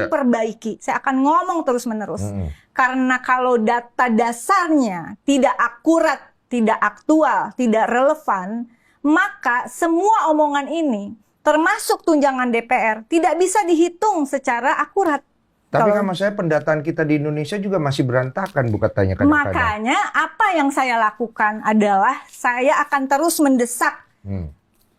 diperbaiki. Saya akan ngomong terus-menerus. Karena kalau data dasarnya tidak akurat, tidak aktual, tidak relevan, maka semua omongan ini, termasuk tunjangan DPR, tidak bisa dihitung secara akurat. Tapi kan maksud saya pendataan kita di Indonesia juga masih berantakan, katanya kadang-kadang. Makanya apa yang saya lakukan adalah saya akan terus mendesak.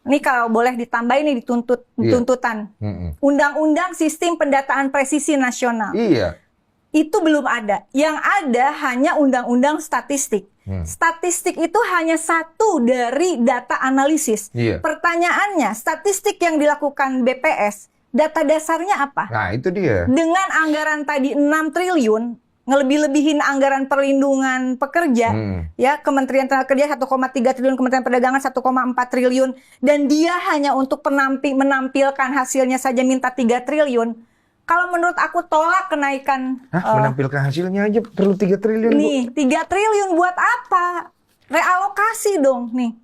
Ini kalau boleh ditambah ini tuntutan. Undang-undang Sistem Pendataan Presisi Nasional. Iya. Itu belum ada. Yang ada hanya undang-undang statistik. Statistik itu hanya satu dari data analisis. Pertanyaannya, statistik yang dilakukan BPS, data dasarnya apa? Nah, itu dia. Dengan anggaran tadi 6 triliun, ngelebih-lebihin anggaran perlindungan pekerja, ya, Kementerian Tenaga Kerja 1,3 triliun, Kementerian Perdagangan 1,4 triliun, dan dia hanya untuk menampilkan hasilnya saja minta 3 triliun. Kalau menurut aku tolak kenaikan. Menampilkan hasilnya aja perlu 3 triliun. Nih, 3 triliun buat apa? Realokasi dong, nih.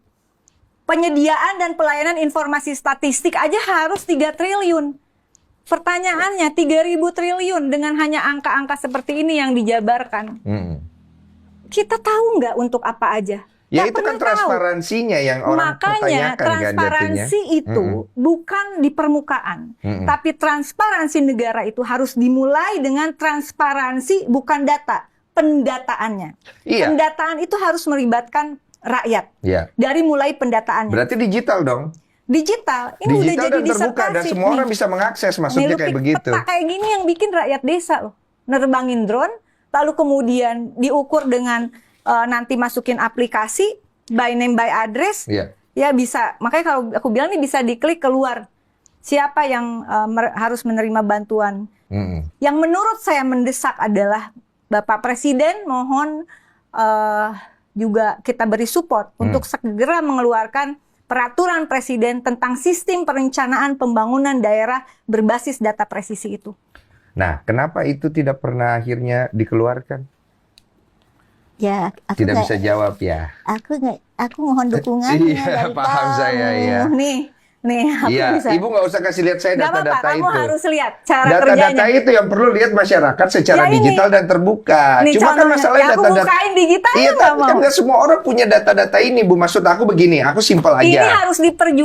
Penyediaan dan pelayanan informasi statistik aja harus 3 triliun. Pertanyaannya, 3.000 triliun dengan hanya angka-angka seperti ini yang dijabarkan. Kita tahu nggak untuk apa aja? Ya itu kan transparansinya yang orang pertanyakan. Makanya transparansi itu bukan di permukaan. Tapi transparansi negara itu harus dimulai dengan transparansi bukan data, pendataannya. Pendataan itu harus melibatkan rakyat. Dari mulai pendataannya. Berarti digital dong? Digital. Ini udah jadi dan terbuka dan semua orang bisa mengakses, maksudnya kayak begitu. Peta kayak gini yang bikin rakyat desa loh. Nerbangin drone, lalu kemudian diukur dengan nanti masukin aplikasi by name by address. Ya bisa. Makanya kalau aku bilang ini bisa diklik keluar siapa yang harus menerima bantuan. Yang menurut saya mendesak adalah Bapak Presiden mohon juga kita beri support untuk segera mengeluarkan peraturan Presiden tentang sistem perencanaan pembangunan daerah berbasis data presisi itu. Nah, kenapa itu tidak pernah akhirnya dikeluarkan? Ya, aku tidak bisa jawab ya. Aku mohon dukungannya. Iya, paham saya ya. Nih, aku bisa. Ibu nggak usah kasih lihat saya data-data itu. Kamu harus lihat cara kerjanya. Data-data itu yang perlu lihat masyarakat secara digital dan terbuka. Cuma kan masalahnya data-data. Aku bukain digital. Iya, tapi kan nggak semua orang punya data-data ini, Bu. Maksud aku begini, aku simpel aja. Ini harus diperjuangkan.